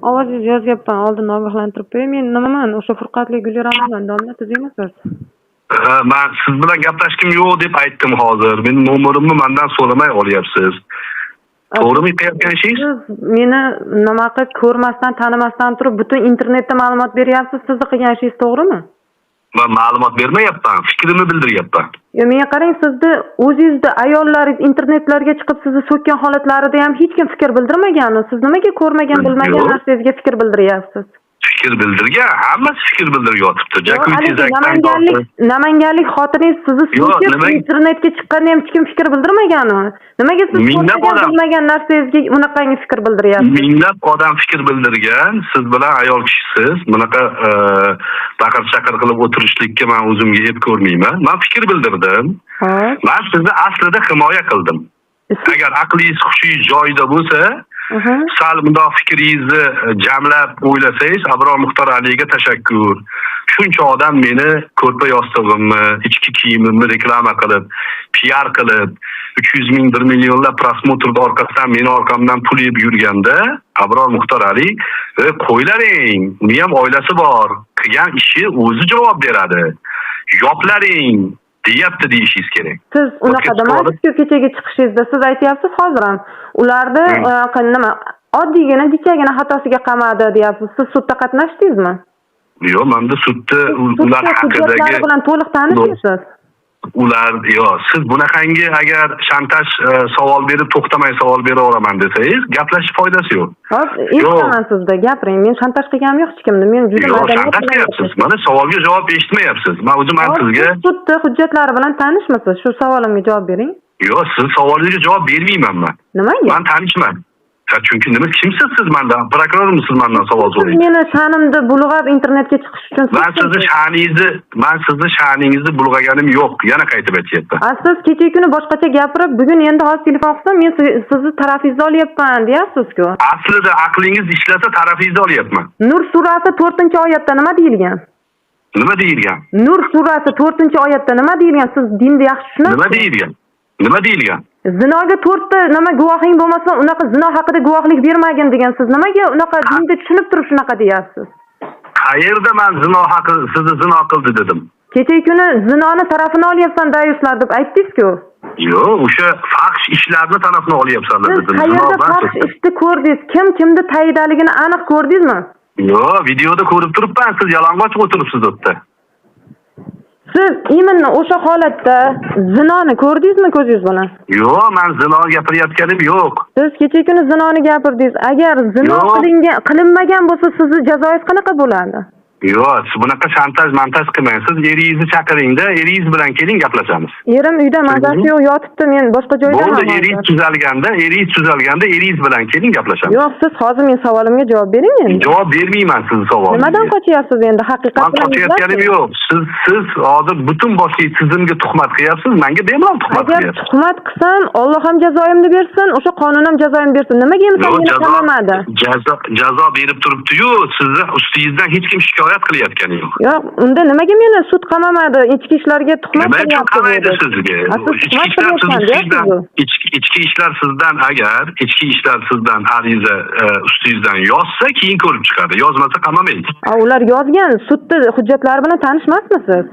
ovozingiz yozyapman, oldin ogohlantirib qo'yay. Men nimaman? O'sha Furqatli Gulyoraman, domla tuzimisiz? Men siz bilan gaplashkim yo'q deb aytdim hozir. Meni nomerimni mendan so'ramay olyapsiz. To'g'rimi qilayotgan ishingiz? Siz meni nima qilib ko'rmasdan, tanimasdan turib butun internetda ma'lumot beryapsiz. Sizni qilgan ishingiz to'g'rimi? Men ma'lumot bermayapman, fikrimni bildiryapman. Menga qarang, sizni o'zingizni ayollaringiz internetlarga chiqib sizni so'kkan holatlarida ham hech kim fikr bildirmagan. Siz nimaga ko'rmagan, bilmagan narsangizga fikr bildiryapsiz? Fikr bildirgan, hammasi fikr bildirib yotibdi. Namanganlik xotiningiz sizni so'kib internetga chiqqanda ham hech kim fikr bildirmaganmi? Nimaga siz ko'rmagan, bilmagan narsangizga bunaqangi fikr bildiryapsiz? Minglab odam fikr bildirgan, siz bilan ayol kishisiz. Bunaqa baqir-chaqir qilib o'tirishlikka men o'zimga ep ko'rmayman. Men fikr bildirdim. Men sizni aslida himoya qildim. Agar aqlingiz, xushingiz joyida bo'lsa, sal bundoq fikringizni jamlab o'ylasangiz, Abror Muxtor Aliga tashakkur. Shuncha odam meni ko'rpa yostig'imni, ichki kiyimimni reklama qilib, PR qilib, 300 ming, 1 millionlab prosmotrni orqasidan meni orqamdan pul yeb yurganda, Abror Muxtor Ali, qo'ylaring, uni ham oilasi bor, qilgan ishi o'zi javob beradi. Yoplaring deyapti deyishingiz kerak. Siz unaqa demasiz-ku, kechagi chiqishingizda siz aytyapsiz hozir ham. Ularni nima oddiygina dichagina xatosiga qamadi deyapsiz. Siz sudda qatnashdingizmi? Yo'q, menda sudda ular haqidagi bilan to'liq tanishsiz. Ular siz bunaqangi agar shantaj savol berib to'xtamay savol beraveraman desangiz, gaplashish foydasi yo'q. Hop, eshitaman sizda, gapiring. Men shantaj qilganim yo'q hech kimni. Men juda madaniyat shantaj qilyapsiz. Mana savolga javob eshitmayapsiz. Men o'zim sizga sudda hujjatlari bilan tanishmisiz? Shu savolimga javob bering. Yo'q, siz savolingizga javob bermayman men. Nimaga? Men tanishman. Chunki nima kimsiz siz mendan? Prokurormisiz mendan savol so'raysiz? Meni sha'nimni bulg'ab internetga chiqish uchun men sizni sha'ningizni bulg'aganim yo'q. Yana qaytib aytyapman. Siz kecha kuni boshqacha gapirib, bugun endi hozir telefon qilsam, men sizni tarafingizni olyapman deyapsiz-ku. Aslida aqlingiz ishlasa tarafingizni olyapman. Nur surasi 4-oyatda nima deyilgan? Nima deyilgan? Nur surasi 4-oyatda nima deyilgan? Siz dinni yaxshi tushunasiz? Nima deyilgan? Nima deyilgan? Zinoga 4ta nima guvohing bo'lmasa, unaqa zino haqida guvohlik bermagin degan. Siz nimaga unaqa dinni tushunib turib shunaqa deyapsiz? Qayerda men zino haqi sizni zino qildi dedim. Kecha kuni zinoni tarafini olyapsan dayuslar deb aytdingiz-ku. Yo'q, o'sha fahsh ishlarni tarafini olyapsanlar dedim. Siz qayerda fahsh ishni ko'rdingiz? Kimni tayinlaligini aniq ko'rdingizmi? Yo'q, videoda ko'rib turibman, siz yalang'och o'tiribsiz o'tda. Siz iminni o'sha holatda zinoni ko'rdingizmi ko'zingiz bilan? Yo'q, men zino gapirayotganim yo'q. Siz kecha kuni zinoni gapirdingiz. Agar zino qilinmagan bo'lsa, sizni jazoingiz qanaqa bo'ladi? Yo'q, siz bunaqa montaj qilmang. Siz eringizni chaqiring-da, eringiz bilan keling gaplashamiz. Erim uyda mazasi yo'q, yotibdi, men boshqa joydaman. Bo'ldi, eringiz tuzalganda, eringiz bilan keling gaplashamiz. Yo'q, siz hozir men savolimga javob bering endi. Javob bermayman sizni savolingizga. Nimadan qochyapsiz endi? Haqiqatdan men qochayotganim yo'q. Siz hozir butun boshli tizimga tuhmat qilyapsiz, menga bemalol tuhmat qilyapsiz. Agar tuhmat qilsam, Alloh ham jazoimni bersin, o'sha qonun ham jazoimni bersin. Nimaga inson meni qamamadi? Jazo berib turibdi-yu, sizni ustingizdan hech kim shikoyat qilayotgani yo'q. Yo'q, unda nimaga meni sud qamamadi? Ichki ishlarga tuhmat qilyapti. Nima qamaydi sizga? Ichki ishlar sizdan ariza ustingizdan yozsa, keyin ko'rib chiqadi. Yozmasa qamamaydi. Ular yozgan, sudda hujjatlar bilan tanishmasmisiz?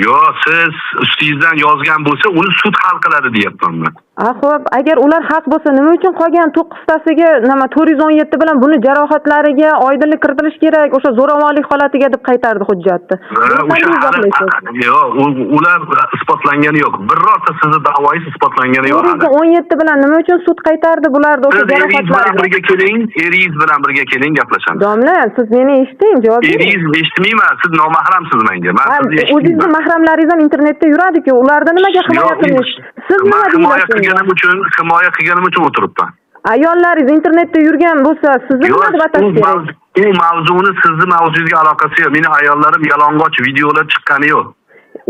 Yo'q, siz ustingizdan yozgan bo'lsa, uni sud hal qiladi deyapman men. Xo'p, agar ular haq bo'lsa, nima uchun qolgan 9tasiga 417 bilan buni jarohatlariga oydinlik kiritilish kerak, o'sha zo'ravonlik holatiga deb qaytardi hujjatni. Yo'q, ular isbotlangani yo'q. Birorta sizni da'voyingiz isbotlangani yo'q. 417 bilan nima uchun sud qaytardi bularni o'sha jarohatlarga? Eringiz bilan birga keling, gaplashamiz. Domla, siz meni eshiting, javob bering. Eringizni eshitmayman, siz nomahramsiz menga. Men sizni eshitmayman. O'zingizni mahramlaringiz ham internetda yuradi-ku, ulardan nimaga himoya qilasiz? Siz nima deyapsiz? Himoya qilganim uchun o'tiribman. Ayollaringiz internetda yurgan bo'lsa, sizni nima deb atash kerak? U mavzuni sizni mavzungizga aloqasi yo'q. Meni ayollarim yalang'och videolar chiqqani yo'q.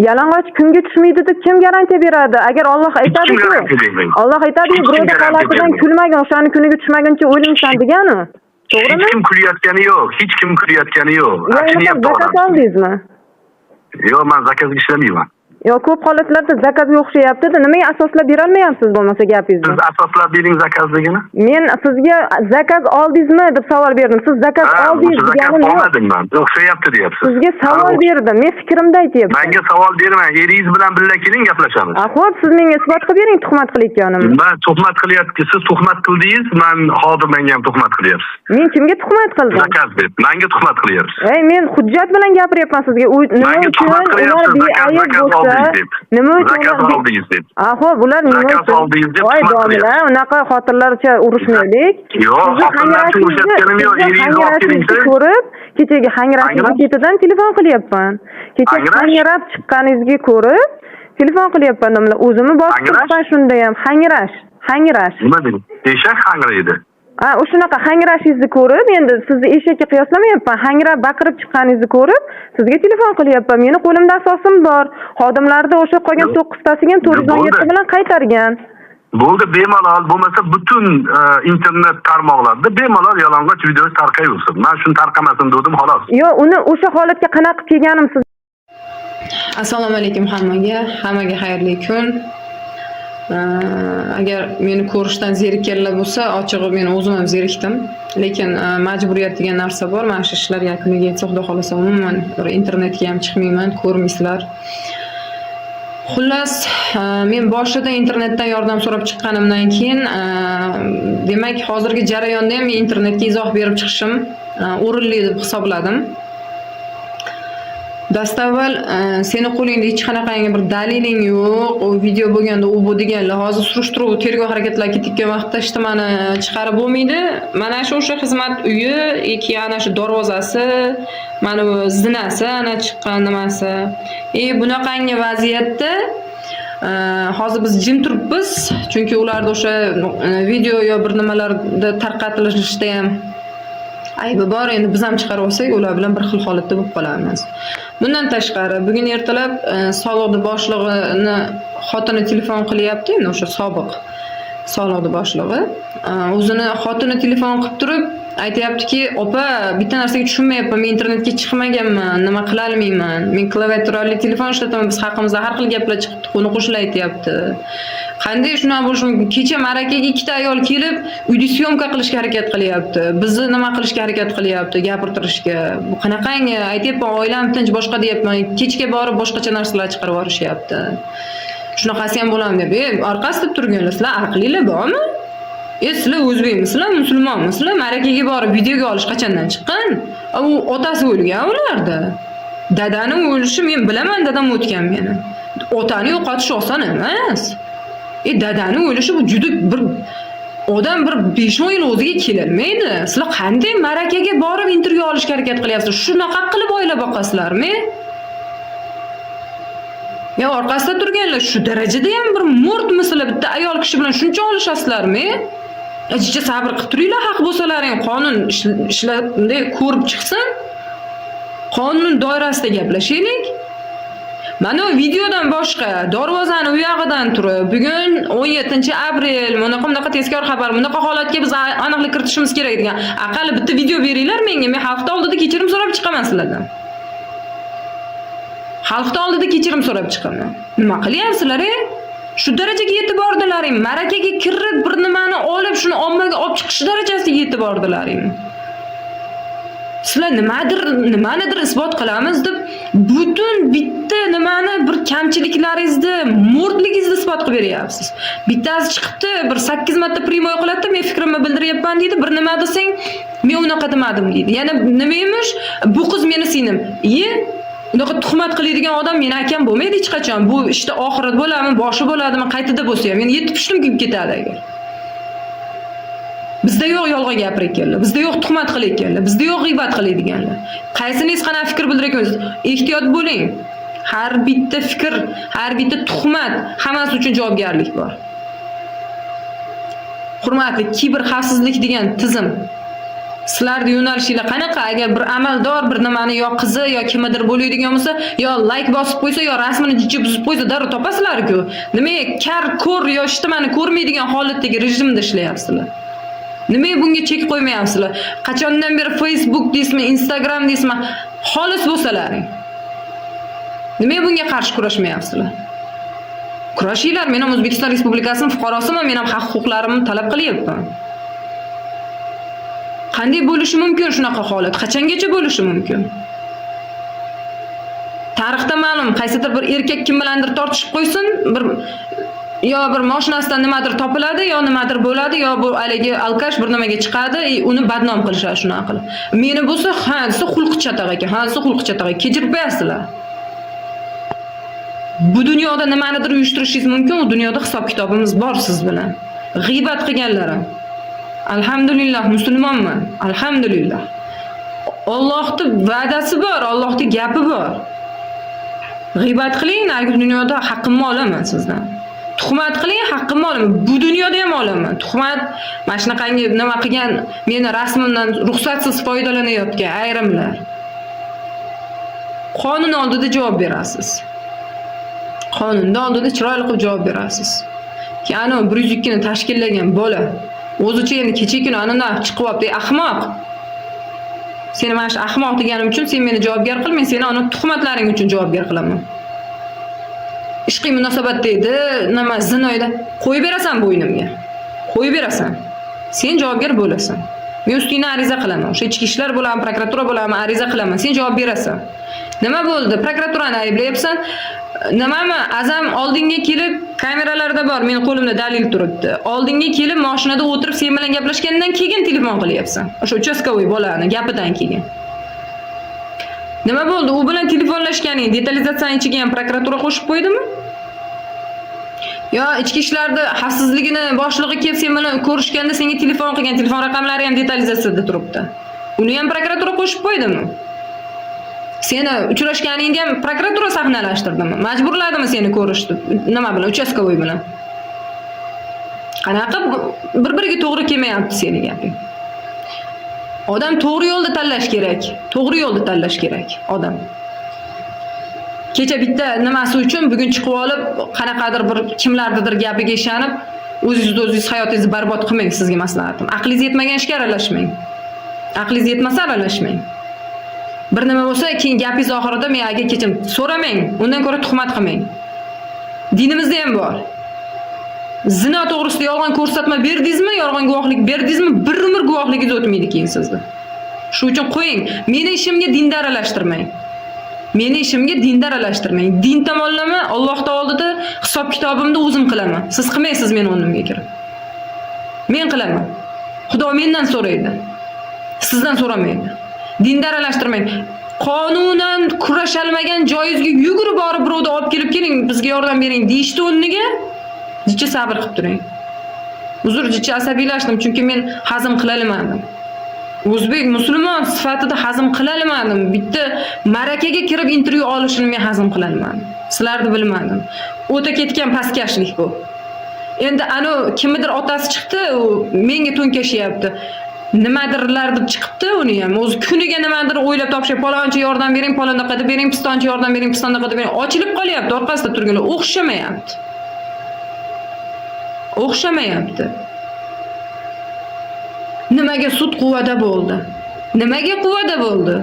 Yalang'och kunga tushmaydi deb kim garantiya beradi? Agar Alloh aytadi-ku, Alloh aytadi-ku, birovning holatidan kulmagin, o'shani kuniga tushmaguncha o'lmaysan degani. To'g'rimi? Hech kim kulayotgani yo'q. Hech kim kulayotgani yo'q. Zakaz oldingizmi? Yo'q, men zakazga ishlamayman. Yo, ko'p holatlarda zakazga o'xshayapti-da. Nimaga asoslab bera olmayapsiz bo'lmasa gapingizni? Siz asoslab bering zakazligini. Men sizga zakaz oldingizmi deb savol berdim. Siz zakaz oldingiz deganim yo'q. Olmadim men. O'xshayapti deyapsiz. Sizga savol berdim. Men fikrimni aytyapman. Menga savol bermang. Eringiz bilan birga keling gaplashamiz. Xo'p, siz menga isbot qilib bering tuhmat qilayotganimni. Men tuhmat qilyapti. Siz tuhmat qildingiz, men hozir menga ham tuhmat qilyapsiz. Men kimga tuhmat qildim? Zakaz deb. Menga tuhmat qilyapsiz. Men hujjat bilan gapiryapman sizga. Nima Menga uchun tuhmat ular qilyapsiz. beayb bo'lsa, nima uchun zakaz oldingiz deb. Xo'p, ular nima zakaz oldingiz deb voy tuhmat domla, qilyapsiz. unaqa xotirlarcha urushmaylik. Yo'q, xotirlarcha urushayotganim yo'q. Eringiz olib kelingchi. Ko'rib, kechagi hangrashning ketidan telefon qilyapman. Kecha hangrab chiqqaningizga ko'rib, telefon qilyapman domla. O'zimni bosib chiqqan shunda ham hangrash. Nima deding? Eshak hangraydi. O'shunaqa hangrashingizni ko'rib, endi sizni eshakka qiyoslamayapman. Hangrab baqirib chiqqaningizni ko'rib, sizga telefon qilyapman. Meni qo'limda asosim bor. Xodimlarda o'sha qolgan 9tasiga 417 bilan qaytargan. Bo'ldi, bemalol bo'lmasa butun internet tarmoqlarda bemalol yolg'onchi video tarqayversin. Men shuni tarqamasin dedim, xolos. Yo'q, uni o'sha holatga qanaqa qilib kelganim siz. Assalomu alaykum hammaga xayrli kun. Agar meni ko'rishdan zerikkanlar bo'lsa, ochig'i men o'zim ham zerikdim. Lekin majburiyat degan narsa bor. Mana shu ishlar yakuniga yetsa, xudo xolasa umuman internetga ham chiqmayman, ko'rmaysizlar. Xullas, men boshida internetdan yordam so'rab chiqqanimdan keyin, demak, hozirgi jarayonda ham men internetga izoh berib chiqishim o'rinli deb hisobladim. Dastavval seni qo'lingda hech qanaqangi bir daliling yo'q, u video bo'lganda u bu deganlar. Hozir surishtiruv, tergov harakatlari ketgan vaqtda ishtimani chiqarib bo'lmaydi. Mana shu o'sha xizmat uyi, ana shu darvozasi, mana bu zinasi, ana chiqqan nimasi. Bunaqangi vaziyatda hozir biz jim turibmiz, chunki ularda o'sha video yo bir nimalarda tarqatilishda ham aybi bor. Endi biz ham chiqarib olsak, ular bilan bir xil holatda bo'lib qolamiz. Bundan tashqari, bugun ertalab soliqni boshlig'ini xotini telefon qilyapti, endi o'sha sobiq soliqni boshlig'i o'zini xotini telefon qilib turib aytayaptiki, "Opa, bitta narsaga tushunmayapman. Men internetga chiqmaganman, nima qila olmayman. Men klaviaturali telefon ishlataman. Biz haqimizda har xil gaplar chiqibdi, qo'ni-qo'shnilar aytayapti." Qanday shunaqa bo'lishi mumkin? Kecha marakaga ikkita ayol kelib, uyda syomka qilishga harakat qilyapti. Bizni nima qilishga harakat qilyapti, gapirtirishga. Bu qanaqangi? Aytayapman, oilam tinch, boshqa deyapman. Kechga borib boshqacha narsalar chiqarib yuborishyapti. Shunaqasi ham bo'ladimi deb, orqasida turganlar, sizlar aqlinglar bormi? Sizlar o'zbekmisizlar, musulmonmisizlar? Marakaga borib videoga olish qachondan chiqqan? U otasi o'lgan ularda. Dadani o'lishi men bilaman, dadam o'tgan meni. Otani yo'qotish oson emas. Dadani o'lishi bu juda bir odam bir 5-10 yil o'ziga kelolmaydi. Sizlar qanday marakaga borib intervyu olishga harakat qilyapsizlar? Shunaqa qilib oila boqasizlarmi? Orqasida turganlar shu darajada ham bir murd misli bitta ayol kishi bilan shuncha olishasizlarmi? Ajcha sabr qilib turinglar, haq bo'lsalaring, qonun ishlarni ko'rib chiqsin. Qonun doirasida gaplashaylik. Mana videodan boshqa darvozani u yog'idan turib, bugun 17-aprel, bunaqa tezkor xabar, bunaqa holatga biz aniqlik kiritishimiz kerak degan. Aqalli bitta video beringlar menga, men xalqda oldida kechirim so'rab chiqaman sizlardan. Xalqda oldida kechirim so'rab chiqaman. Nima qilyapsizlar? Shu darajaga yetib bordilaring. Marakaga kirib bir nimani olib, shuni ommaga olib chiqish darajasiga yetib bordilaring. Sizlar nimanidir isbot qilamiz deb butun bitta nimani bir kamchiliklaringizni, mo'rdligingizni isbot qilib beryapsiz. Bittasi chiqibdi, bir 8 marta primoy qiladi, men fikrimni bildiryapman deydi, bir nima desang, men unaqa demadim deydi. Yana nima emish? Bu qiz meni singlim. Unaqa tuhmat qiladigan odam meni akam bo'lmaydi hech qachon. Bu ishda oxirat bo'ladimi, boshi bo'ladimi, qaytida bo'lsa ham meni yetib pushtim kuyib ketadi agar. Bizda yo'q yolg'on gapirayotganlar, bizda yo'q tuhmat qilayotganlar, bizda yo'q g'iybat qiladiganlar. Qaysiningiz qanaqa fikr bildirayotgansiz? Ehtiyot bo'ling. Har bitta fikr, har bitta tuhmat hammasi uchun javobgarlik bor. Hurmatli, kiber xavfsizlik degan tizim sizlarning yo'nalishinglar qanaqa? Agar bir amaldor bir nimani yo qizi yo kimdir bo'ladigan bo'lsa, yo like bosib qo'ysa, yo rasmini jichib buzib qo'ysa, darrov topasizlar-ku. Nimaga kar ko'r yo ishtimani ko'rmaydigan holatdagi rejimda ishlayapsizlar? Nimaga bunga chek qo'ymayapsizlar? Qachondan beri Facebook deysizmi, Instagram deysizmi, xolis bo'lsalaring. Nimaga bunga qarshi kurashmayapsizlar? Kurashinglar, men ham O'zbekiston Respublikasining fuqarosiman, men ham haq-huquqlarimni talab qilyapman. Qanday bo'lishi mumkin shunaqa holat? Qachongacha bo'lishi mumkin? Tarixda ma'lum, qaysidir bir erkak kim bilandir tortishib qo'ysin, bir mashinasidan nimadir topiladi, yo nimadir bo'ladi, yo bu haligi alkash bir nimaga chiqadi, uni badnom qilishadi shunaqa qilib. Meni bo'lsa, ha, desa xulq chatoq ekan, ha, desa xulq chatoq ekan, kechirib qo'yasizlar. Bu dunyoda nimanidir uyushtirishingiz mumkin, u dunyoda hisob-kitobimiz bor siz bilan. G'iybat qilganlarim. Alhamdulillah musulmonman. Alhamdulillah. Allohning va'dasi bor, Allohning gapi bor. G'iybat qiling, narigi dunyoda haqqimni olaman sizdan. Tuhmat qiling, haqqimni olaman. Bu dunyoda ham olaman. Tuhmat mana shunaqangi nima qilgan, meni rasmimdan ruxsatsiz foydalanayotgan ayrimlar. Qonun oldida javob berasiz. Qonunda oldida chiroyli qilib javob berasiz. Ki ana 102 ni tashkillagan bola o'zicha endi kecha kuni anadan chiqib olibdi, ahmoq. Seni mana shu ahmoq deganim uchun sen meni javobgar qil, men seni ana tuhmatlaring uchun javobgar qilaman. Ishqiy munosabatda edi, nima zino edi. Qo'yib berasan bo'ynimga. Qo'yib berasan. Sen javobgar bo'lasan. Men ustingdan ariza qilaman. O'sha ichki ishlar bo'laman, prokuratura bo'laman, ariza qilaman. Sen javob berasan. Nima bo'ldi? Prokuraturani ayblayapsan. Nimami? Azam oldinga kelib, kameralarda bor, meni qo'limda dalil turibdi. Oldinga kelib, mashinada o'tirib sen bilan gaplashgandan keyin telefon qilyapsan. O'sha uchastkovoy bolani gapidan keyin. Nima bo'ldi? U bilan telefonlashganing detalizatsiyaning ichiga ham prokuratura qo'shib qo'ydimi? Yo, ichki ishlarda xavfsizligini boshlig'i kelib sen bilan ko'rishganda senga telefon qilgan, telefon raqamlari ham detalizatsiyada turibdi. Uni ham prokuratura qo'shib qo'ydimi? Seni uchrashganingda ham prokuratura sahnalashtirdimi? Majburladimi seni ko'rishni? Nima bilan? Uchastkovoy bilan. Qanaqa bir-biriga to'g'ri kelmayapti seni gaping. Odam to'g'ri yo'lda tanlash kerak. To'g'ri yo'lda tanlash kerak odam. Kecha bitta nimasi uchun bugun chiqib olib, qanaqadir bir kimlardadir gapiga ishonib, o'zingiz hayotingizni barbod qilmang, sizga maslahatim. Aqlingiz yetmagan ishga aralashmang. Aqlingiz yetmasa aralashmang. Bir nima bo'lsa, keyin gapingiz oxirida men aka kechirim so'ramang, undan ko'ra tuhmat qilmang. Dinimizda ham bor. Zino to'g'risida yolg'on ko'rsatma berdingizmi, yolg'on guvohlik berdingizmi, bir umr guvohligingiz o'tmaydi keyin sizda. Shu uchun qo'ying, meni ishimga dinda aralashtirmang. Meni ishimga dinda aralashtirmang. Din tomonlama Alloh taolida hisob-kitobimni o'zim qilaman. Siz qilmaysiz meni o'rnimga kirib. Men qilaman. Xudo mendan so'raydi. Sizdan so'ramaydi. Dinda aralashtirmang. Qonunan kurashalmagan joyizga yugurib borib birovni olib kelib keling, bizga yordam bering deyishdi o'rniga. Jicha sabr qilib turing. Uzr, jicha asabiylashdim, chunki men hazm qila olmadim. O'zbek musulmon sifatida hazm qila olmadim. Bitta marakaga kirib intervyu olishni men hazm qila olmadim. Sizlarni bilmadim. O'ta ketgan pastkashlik bu. Endi ana kimnidir otasi chiqdi, u menga to'nkashyapti. Nimadirlar deb chiqibdi uni ham. O'zi kuniga nimadir o'ylab topshirib, palonchi yordam bering, palonda qilib bering, pistonchi yordam bering, pistonda qilib bering. Ochilib qolyapti, orqasida turganlar o'xshamayapti. O'xshamayapti. Nimaga sud quvvada bo'ldi? Nimaga quvvada bo'ldi?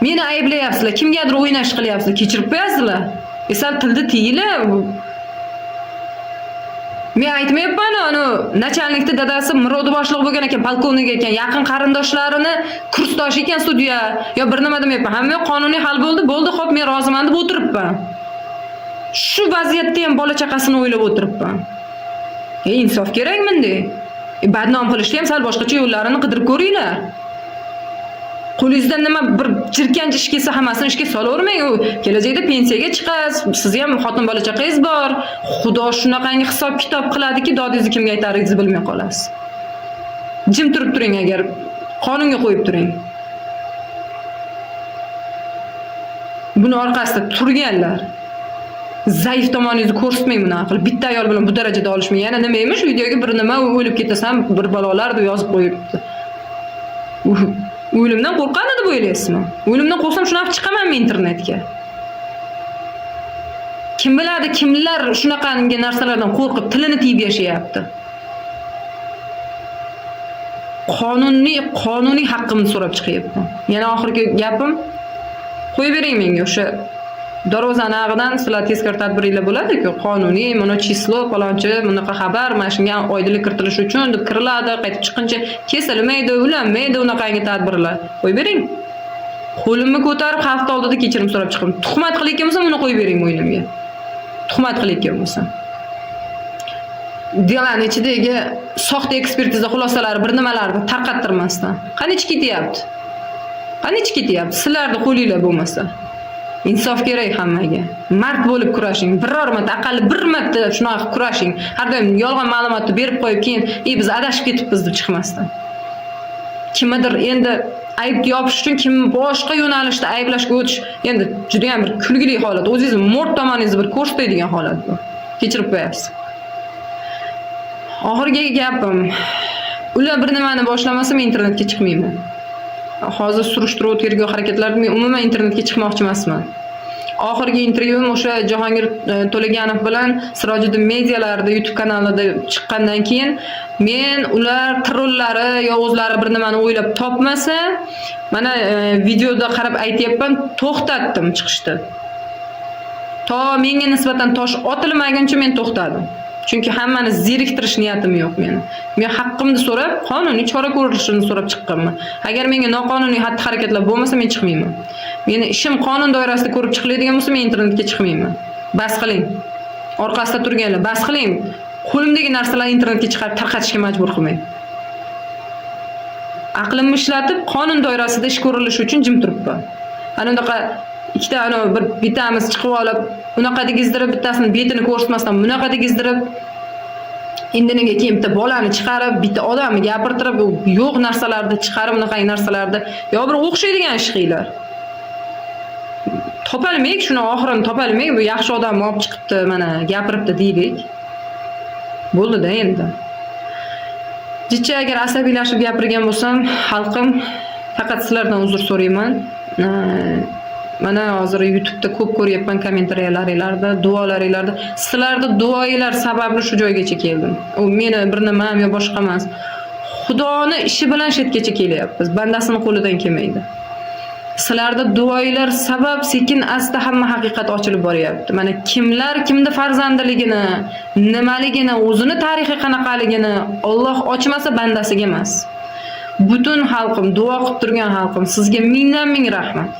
Meni ayblayapsizlar, kimgadir o'ynash qilyapsizlar, kechirib qo'yasizlar. Sal tilni tiyinglar. Men aytmayapman, ana nachalnikning dadasi Mirodi boshliq bo'lgan ekan, polkovnik ekan, yaqin qarindoshlarini kursdosh ekan sudya, yo bir nima demayapman. Hamma qonuniy hal bo'ldi, xo'p, men roziman deb o'tiribman. Shu vaziyatda ham bola chaqasini o'ylab o'tiribman. Insof kerak bunday. Badnom qilishga ham sal boshqacha yo'llarini qidirib ko'ringlar. Qo'lingizdan nima bir jirkanch ish kelsa hammasini ishga solavermang. U kelajakda pensiyaga chiqasiz, siz ham xotin bola chaqangiz bor. Xudo shunaqangi hisob-kitob qiladiki, dodingizni kimga aytaringizni bilmay qolasiz. Jim turib turing, agar qonunga qo'yib turing. Buni orqasida turganlar zaif tomoningizni ko'rsatmang, bunaqa qilib bitta ayol bilan bu darajada olishmang. Yana nima emish videoga bir nima o'lib ketasan, bir balolar deb yozib qo'yibdi. O'limdan qo'rqadi deb o'ylaysizmi? O'limdan qo'rqsam shunaqa chiqamanmi internetga? Kim biladi, kimlar shunaqangi narsalardan qo'rqib tilini tiyib yashayapti. Qonuniy haqqimni so'rab chiqyapman. Yana oxirgi gapim, qo'yib bering menga o'sha darvozani ag'idan sizlar tezkor tadbiringlar bo'ladi-ku, qonuniy, mana chislo, falonchi, bunaqa xabar, mana shunga oydinlik kiritilishi uchun deb kiriladi, qaytib chiqquncha kesilmaydi, ulanmaydi unaqangi tadbirlar. Qo'yib bering. Qo'limni ko'tarib hafta oldida kechirim so'rab chiqim. Tuhmat qilayotgan bo'lsam, uni qo'yib bering bo'ynimga. Tuhmat qilayotgan bo'lsam. Delani ichidagi soxta ekspertiza xulosalari bir nimalarni tarqattirmasdan. Qani ichi ketyapti? Qani ichi ketyapti? Sizlarning qo'linglar bo'lmasa. Insof kerak hammaga. Mard bo'lib kurashing. Biror marta, aqalli bir marta shunaqa kurashing. Har doim yolg'on ma'lumotni berib qo'yib keyin, biz adashib ketibmiz deb chiqmasdan. Kimdir endi aybga yopish uchun kim boshqa yo'nalishda ayblashga o'tish endi juda ham bir kulgili holat. O'zingiz mo'rt tomoningizni bir ko'rsatadigan holat bu. Kechirib qo'yasiz. Oxirgi gapim. Ular bir nimani boshlamasa men internetga chiqmayman. Hozir surishtiruv tergov harakatlarida men umuman internetga chiqmoqchi emasman. Oxirgi intervyum o'sha Jahongir To'laganov bilan Sirojiddin medialarida YouTube kanalida chiqqandan keyin men ular trollari yo o'zlari bir nimani o'ylab topmasa, mana videoda qarab aytayapman, to'xtatdim chiqishdi. To menga nisbatan tosh otilmaguncha men to'xtadim. Chunki hammani zeriktirish niyatim yo'q meni. Men haqqimni so'rab, qonuniy chora ko'rilishini so'rab chiqqanman. Agar menga noqonuniy xatti-harakatlar bo'lmasa, men chiqmayman. Meni ishim qonun doirasida ko'rib chiqiladigan bo'lsa, men internetga chiqmayman. Bas qiling. Orqasida turganlar, bas qiling. Qo'limdagi narsalarni internetga chiqarib tarqatishga majbur qilmang. Aqlimni ishlatib, qonun doirasida ish ko'rilishi uchun jim turibman. Ana undaqa ikkita bir bitamiz chiqib olib, unaqa degizdirib, bittasini betini ko'rsatmasdan bunaqa degizdirib, indiniga keyin bitta bolani chiqarib, bitta odamni gapirtirib, yo'q narsalarni chiqarib, bunaqangi narsalarni yo bir o'xshaydigan ish qilinglar. Topalmayk, shuni oxirini topalmayk, bu yaxshi odamni olib chiqibdi, mana gapiribdi deylik. Bo'ldi-da endi. Jicha agar asabiylashib gapirgan bo'lsam, xalqim, faqat sizlardan uzr so'rayman. Mana hozir YouTube'da ko'p ko'ryapman kommentariyalaringlarda, duolaringlarda. Sizlarda duoinglar sababli shu joygacha keldim. U meni bir nimam yo boshqa emas. Xudoni ishi bilan shetgacha kelyapmiz. Bandasini qo'lidan kelmaydi. Sizlarda duoinglar sabab sekin asta hamma haqiqat ochilib boryapti. Mana kimlar kimda farzandiligini, nimaligini, o'zini tarixi qanaqaligini Alloh ochmasa bandasiga emas. Butun xalqim, duo qilib turgan xalqim, sizga mingdan ming rahmat.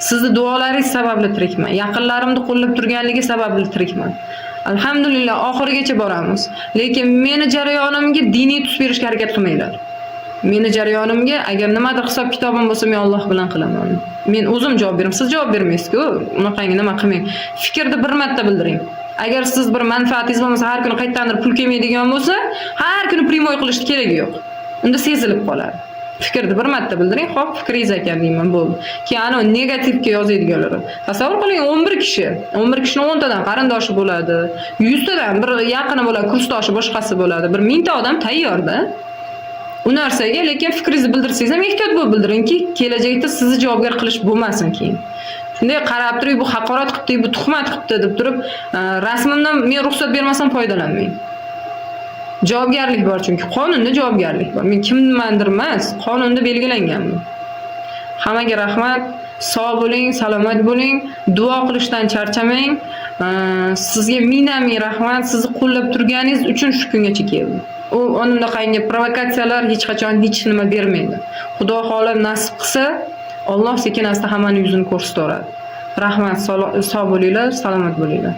Sizni duolaringiz sababli tirikman. Yaqinlarimni qo'llab turganligi sababli tirikman. Alhamdulillah oxirigacha boramiz. Lekin meni jarayonimga diniy tus berishga harakat qilmanglar. Meni jarayonimga agar nimadir hisob kitobim bo'lsa, men Alloh bilan qilaman. Men o'zim javob beraman. Siz javob bermaysiz-ku. Unaqangi nima qilmang. Fikrni bir marta bildiring. Agar siz bir manfaatingiz bo'lmasa, har kuni qaytdandir pul kelmaydigan bo'lsa, har kuni primoy qilishni keragi yo'q. Unda sezilib qoladi. Fikrni bir marta bildiring, xo'p, fikringiz ekan deyman, bo'ldi. Keyin ana negativga yozadiganlar. Tasavvur qiling, 11 kishi. 11 kishining 10 tadan qarindoshi bo'ladi. 100 tadan bir yaqini bo'ladi, kursdoshi boshqasi bo'ladi. Bir 1000 ta odam tayyorda. U narsaga lekin fikringizni bildirsangiz ham ehtiyot bo'lib bildiringki, kelajakda sizni javobgar qilish bo'lmasin keyin. Shunday qarab turib, bu haqorat qildi, bu tuhmat qildi deb turib, rasmimdan men ruxsat bermasam foydalanmang. Javobgarlik bor chunki qonunda javobgarlik bor. Men kimmandir emas, qonunda belgilangan bu. Hammaga rahmat. Sog' bo'ling, salomat bo'ling, duo qilishdan charchamang. Sizga mingdan ming rahmat. Sizni qo'llab turganingiz uchun shu kungacha keldim. U unaqangi provokatsiyalar hech qachon hech nima bermaydi. Xudo xohlab nasib qilsa, Alloh sekin asta hammaning yuzini ko'rsataveradi. Rahmat, sog' bo'linglar, salomat bo'linglar.